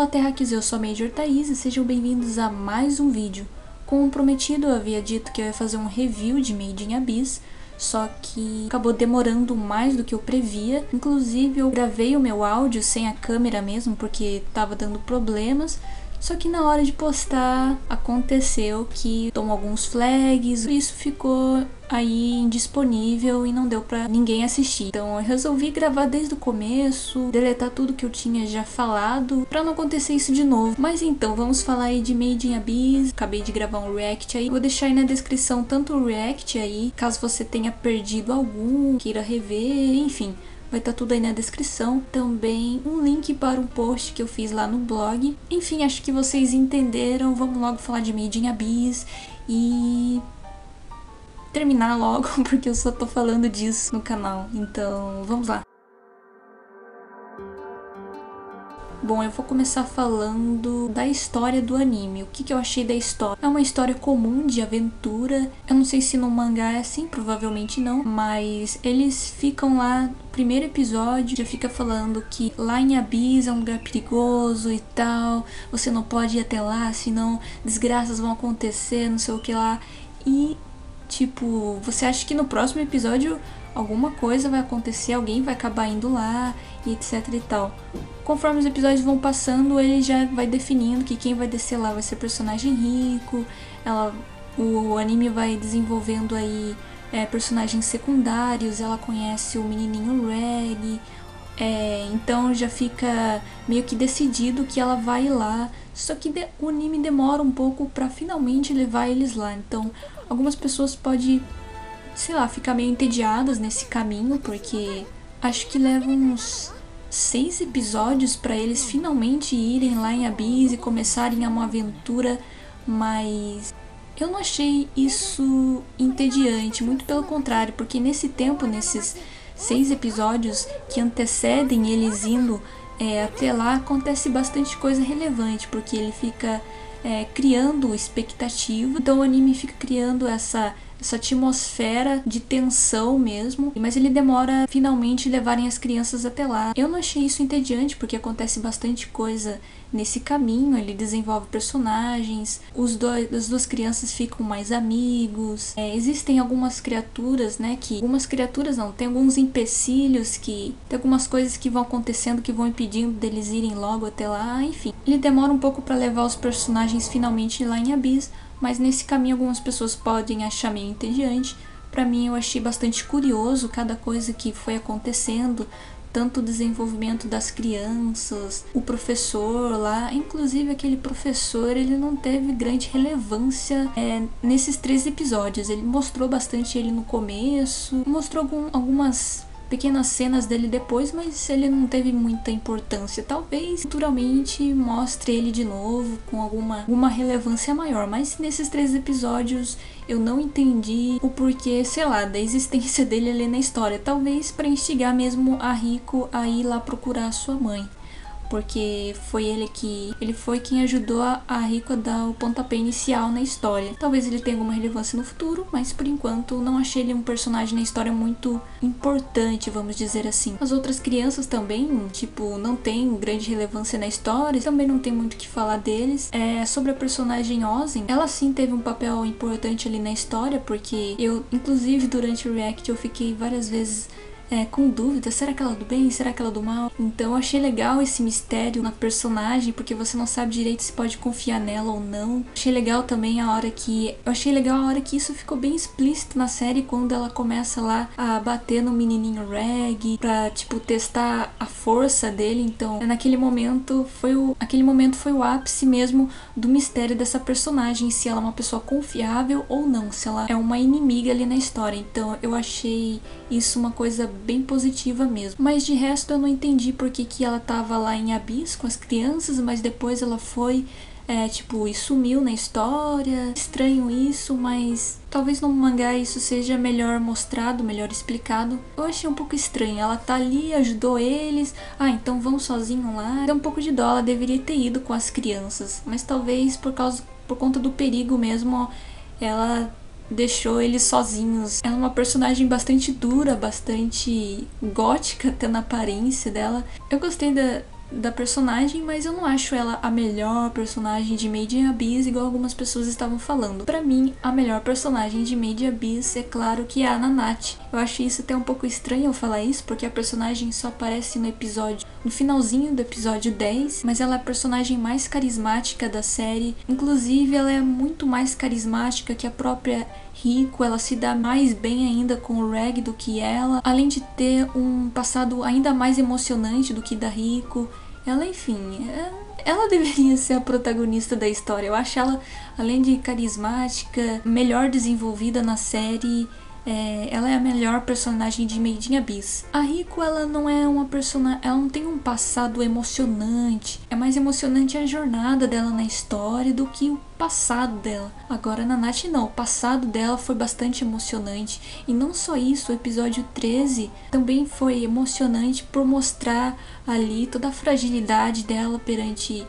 Terráqueos, eu sou a Major Thaís e sejam bem-vindos a mais um vídeo. Como prometido, eu havia dito que eu ia fazer um review de Made in Abyss, só que acabou demorando mais do que eu previa. Inclusive eu gravei o meu áudio sem a câmera mesmo, porque estava dando problemas. Só que na hora de postar, aconteceu que tomou alguns flags, isso ficou aí indisponível e não deu pra ninguém assistir. Então eu resolvi gravar desde o começo, deletar tudo que eu tinha já falado, pra não acontecer isso de novo. Mas então, vamos falar aí de Made in Abyss. Acabei de gravar um react aí, vou deixar aí na descrição tanto o react aí, caso você tenha perdido algum, queira rever, enfim. Vai estar tudo aí na descrição. Também um link para um post que eu fiz lá no blog. Enfim, acho que vocês entenderam. Vamos logo falar de Made in Abyss e terminar logo, porque eu só tô falando disso no canal. Então, vamos lá. Bom, eu vou começar falando da história do anime. O que eu achei da história? É uma história comum de aventura. Eu não sei se no mangá é assim, provavelmente não. Mas eles ficam lá, no primeiro episódio, já fica falando que lá em Abyss é um lugar perigoso e tal. Você não pode ir até lá, senão desgraças vão acontecer, não sei o que lá. E, tipo, você acha que no próximo episódio alguma coisa vai acontecer, alguém vai acabar indo lá e etc e tal. Conforme os episódios vão passando, ele já vai definindo que quem vai descer lá vai ser personagem rico. O anime vai desenvolvendo aí personagens secundários. Ela conhece o menininho Reg. Então já fica meio que decidido que ela vai ir lá. Só que o anime demora um pouco pra finalmente levar eles lá. Então algumas pessoas podem, sei lá, ficar meio entediadas nesse caminho, porque acho que leva uns 6 episódios para eles finalmente irem lá em Abyss e começarem uma aventura, mas eu não achei isso entediante, muito pelo contrário, porque nesse tempo, nesses 6 episódios que antecedem eles indo até lá, acontece bastante coisa relevante, porque ele fica criando expectativa, então o anime fica criando essa atmosfera de tensão mesmo, mas ele demora finalmente levarem as crianças até lá. Eu não achei isso entediante, porque acontece bastante coisa nesse caminho, ele desenvolve personagens, as duas crianças ficam mais amigos, existem algumas criaturas, né, algumas criaturas não, tem alguns empecilhos, tem algumas coisas que vão acontecendo que vão impedindo deles irem logo até lá, enfim. Ele demora um pouco para levar os personagens finalmente lá em Abyss, mas nesse caminho algumas pessoas podem achar meio entediante. Pra mim, eu achei bastante curioso cada coisa que foi acontecendo, tanto o desenvolvimento das crianças, o professor lá, inclusive aquele professor, ele não teve grande relevância nesses 3 episódios. Ele mostrou bastante ele no começo, mostrou algumas pequenas cenas dele depois, mas ele não teve muita importância. Talvez futuramente mostre ele de novo com alguma relevância maior, mas nesses 3 episódios eu não entendi o porquê, sei lá, da existência dele ali na história. Talvez para instigar mesmo a Rico a ir lá procurar a sua mãe, porque ele foi quem ajudou a Rico a dar o pontapé inicial na história. Talvez ele tenha alguma relevância no futuro, mas por enquanto não achei ele um personagem na história muito importante, vamos dizer assim. As outras crianças também, tipo, não tem grande relevância na história, também não tem muito o que falar deles. Sobre a personagem Ozen, ela sim teve um papel importante ali na história, porque eu, inclusive durante o react, eu fiquei várias vezes com dúvida, será que ela é do bem, será que ela é do mal? Então eu achei legal esse mistério na personagem, porque você não sabe direito se pode confiar nela ou não. Achei legal também a hora que isso ficou bem explícito na série, quando ela começa lá a bater no menininho Reg pra, tipo, testar a força dele. Então aquele momento foi o ápice mesmo do mistério dessa personagem, se ela é uma pessoa confiável ou não, se ela é uma inimiga ali na história. Então eu achei isso uma coisa bem positiva mesmo. Mas de resto eu não entendi porque que ela tava lá em Abyss com as crianças, mas depois ela foi e sumiu na história. Estranho isso, mas talvez no mangá isso seja melhor mostrado, melhor explicado. Eu achei um pouco estranho, ela tá ali, ajudou eles, então vão sozinho lá. Deu um pouco de dó, ela deveria ter ido com as crianças, mas talvez por conta do perigo mesmo, ela deixou eles sozinhos. Ela é uma personagem bastante dura, bastante gótica até na aparência dela. Eu gostei da personagem, mas eu não acho ela a melhor personagem de Made in Abyss, igual algumas pessoas estavam falando. Pra mim, a melhor personagem de Made in Abyss é claro que é a Nanate. Eu acho isso até um pouco estranho eu falar isso, porque a personagem só aparece no finalzinho do episódio 10, mas ela é a personagem mais carismática da série. Inclusive, ela é muito mais carismática que a própria Riko, ela se dá mais bem ainda com o Reg do que ela, além de ter um passado ainda mais emocionante do que da Riko. Ela, enfim, ela deveria ser a protagonista da história. Eu acho ela, além de carismática, melhor desenvolvida na série. Ela é a melhor personagem de Made in Abyss. A Riko, ela não é uma personagem, ela não tem um passado emocionante. É mais emocionante a jornada dela na história do que o passado dela. Agora a Nanate não, o passado dela foi bastante emocionante. E não só isso, o episódio 13 também foi emocionante por mostrar ali toda a fragilidade dela perante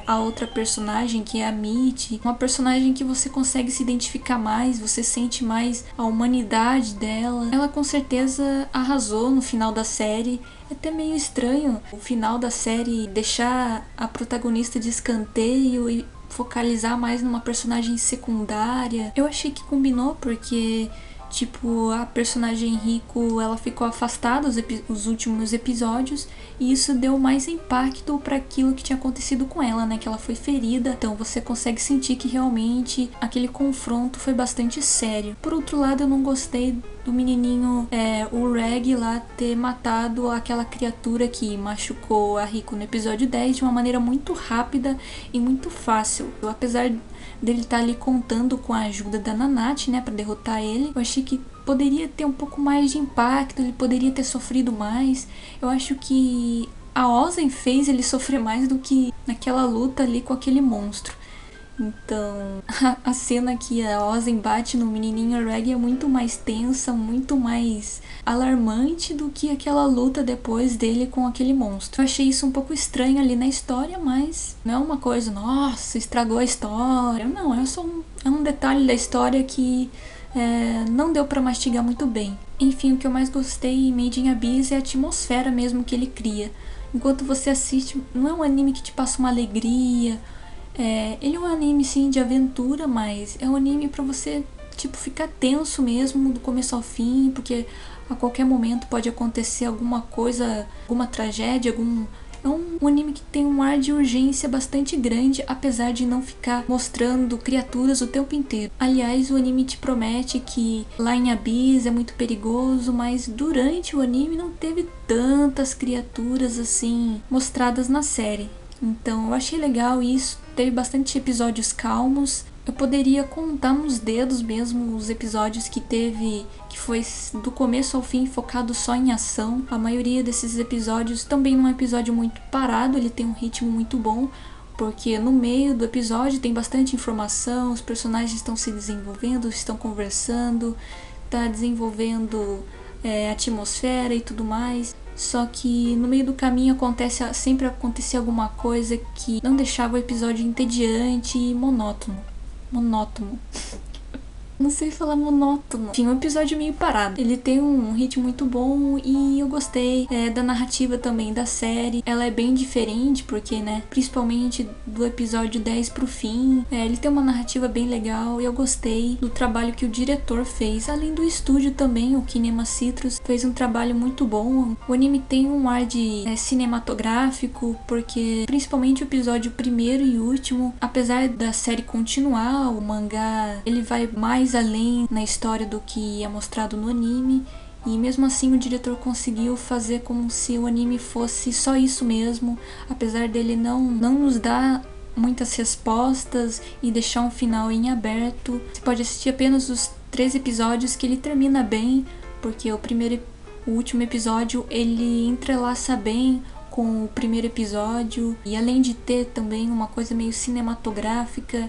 a outra personagem, que é a Mitty, uma personagem que você consegue se identificar mais, você sente mais a humanidade dela. Ela com certeza arrasou no final da série. É até meio estranho o final da série deixar a protagonista de escanteio e focalizar mais numa personagem secundária. Eu achei que combinou porque tipo, a personagem Riko, ela ficou afastada os últimos episódios e isso deu mais impacto para aquilo que tinha acontecido com ela, né? Que ela foi ferida, então você consegue sentir que realmente aquele confronto foi bastante sério. Por outro lado, eu não gostei do menininho, o Reg lá, ter matado aquela criatura que machucou a Riko no episódio 10 de uma maneira muito rápida e muito fácil. Apesar dele estar ali contando com a ajuda da Nanate, né, pra derrotar ele, eu achei que poderia ter um pouco mais de impacto, ele poderia ter sofrido mais. Eu acho que a Ozen fez ele sofrer mais do que naquela luta ali com aquele monstro. Então, a cena que a Ozen bate no menininho Reg é muito mais tensa, muito mais alarmante do que aquela luta depois dele com aquele monstro. Eu achei isso um pouco estranho ali na história, mas não é uma coisa, nossa, estragou a história. Não, é um detalhe da história que não deu pra mastigar muito bem. Enfim, o que eu mais gostei em Made in Abyss é a atmosfera mesmo que ele cria. Enquanto você assiste, não é um anime que te passa uma alegria. Ele é um anime sim de aventura, mas é um anime pra você tipo ficar tenso mesmo do começo ao fim, porque a qualquer momento pode acontecer alguma coisa, alguma tragédia, é um anime que tem um ar de urgência bastante grande, apesar de não ficar mostrando criaturas o tempo inteiro. Aliás, o anime te promete que lá em Abyss é muito perigoso, mas durante o anime não teve tantas criaturas assim mostradas na série. Então eu achei legal isso, teve bastante episódios calmos. Eu poderia contar nos dedos mesmo os episódios que foi do começo ao fim focado só em ação. A maioria desses episódios também não é um episódio muito parado, ele tem um ritmo muito bom, porque no meio do episódio tem bastante informação, os personagens estão se desenvolvendo, estão conversando, tá desenvolvendo atmosfera e tudo mais. Só que no meio do caminho sempre acontecia alguma coisa que não deixava o episódio entediante e monótono. Não sei falar monótono. Enfim, um episódio meio parado. Ele tem um ritmo muito bom e eu gostei da narrativa também da série. Ela é bem diferente porque, né, principalmente do episódio 10 pro fim, ele tem uma narrativa bem legal e eu gostei do trabalho que o diretor fez. Além do estúdio também, o Kinema Citrus fez um trabalho muito bom. O anime tem um ar de cinematográfico, porque principalmente o episódio primeiro e último, apesar da série continuar, o mangá, ele vai mais além na história do que é mostrado no anime, e mesmo assim o diretor conseguiu fazer como se o anime fosse só isso mesmo, apesar dele não nos dar muitas respostas e deixar um final em aberto. Você pode assistir apenas os 3 episódios que ele termina bem, porque o último episódio ele entrelaça bem com o primeiro episódio, e além de ter também uma coisa meio cinematográfica,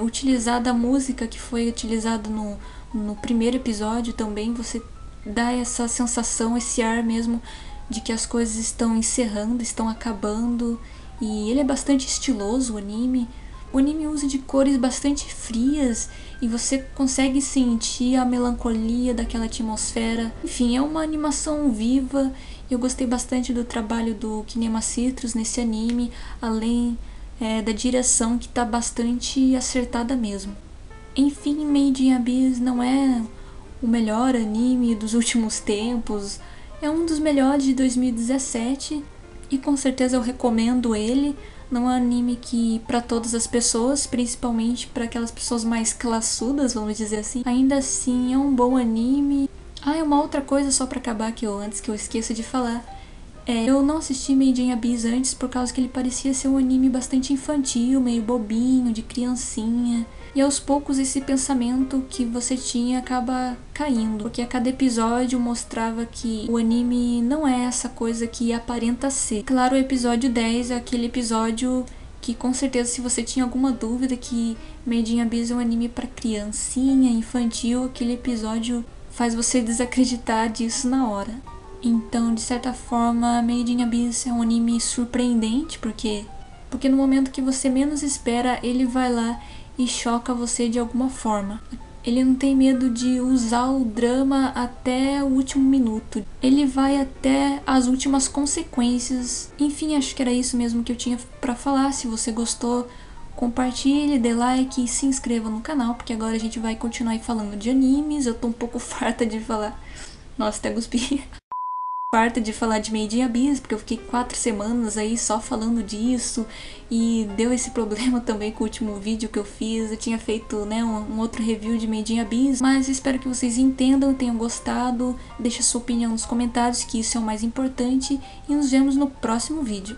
utilizada a música que foi utilizada no primeiro episódio também, você dá essa sensação, esse ar mesmo de que as coisas estão encerrando, estão acabando, e ele é bastante estiloso, o anime. O anime usa de cores bastante frias e você consegue sentir a melancolia daquela atmosfera. Enfim, é uma animação viva Eu gostei bastante do trabalho do Kinema Citrus nesse anime, além da direção que tá bastante acertada mesmo. Enfim, Made in Abyss não é o melhor anime dos últimos tempos, é um dos melhores de 2017 e com certeza eu recomendo ele. Não é um anime que para todas as pessoas, principalmente para aquelas pessoas mais classudas, vamos dizer assim. Ainda assim, é um bom anime. É uma outra coisa só pra acabar que eu esqueço de falar. Eu não assisti Made in Abyss antes por causa que ele parecia ser um anime bastante infantil, meio bobinho, de criancinha. E aos poucos esse pensamento que você tinha acaba caindo, porque a cada episódio mostrava que o anime não é essa coisa que aparenta ser. Claro, o episódio 10 é aquele episódio que com certeza se você tinha alguma dúvida que Made in Abyss é um anime pra criancinha, infantil, aquele episódio faz você desacreditar disso na hora. Então, de certa forma, Made in Abyss é um anime surpreendente, porque no momento que você menos espera, ele vai lá e choca você de alguma forma. Ele não tem medo de usar o drama até o último minuto. Ele vai até as últimas consequências. Enfim, acho que era isso mesmo que eu tinha pra falar. Se você gostou, compartilhe, dê like e se inscreva no canal, porque agora a gente vai continuar aí falando de animes. Eu tô um pouco farta de falar... Nossa, até cuspi. Farta de falar de Made in Abyss, porque eu fiquei 4 semanas aí só falando disso e deu esse problema também com o último vídeo que eu fiz. Eu tinha feito, um outro review de Made in Abyss, mas espero que vocês entendam e tenham gostado. Deixe sua opinião nos comentários, que isso é o mais importante, e nos vemos no próximo vídeo.